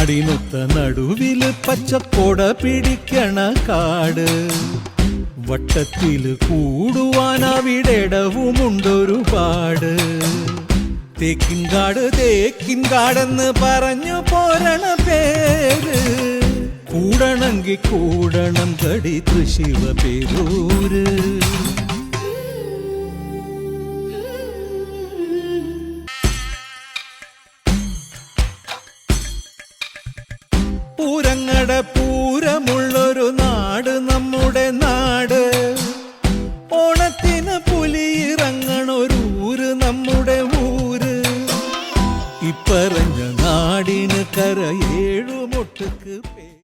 നാടിനൊത്ത നടുവില് പച്ചക്കൊട പിടിക്കണ കാട്, വട്ടത്തില് കൂടുവാൻ അവിടെടവുമുണ്ടൊരുപാട്. തേക്കിൻകാട് തേക്കിൻകാടെന്ന് പറഞ്ഞു പോരണ പേര്, കൂടണമെങ്കിൽ കൂടണം കടി തൃശിവ പേരൂര്. പൂരങ്ങട പൂരമുള്ളൊരു നാട് നമ്മുടെ നാട്, ഓണത്തിന് പുലിയിറങ്ങണൊരൂര് നമ്മുടെ ഊര്. ഇപ്പറഞ്ഞ നാടിന് കര 7 മൊട്ടുക്ക്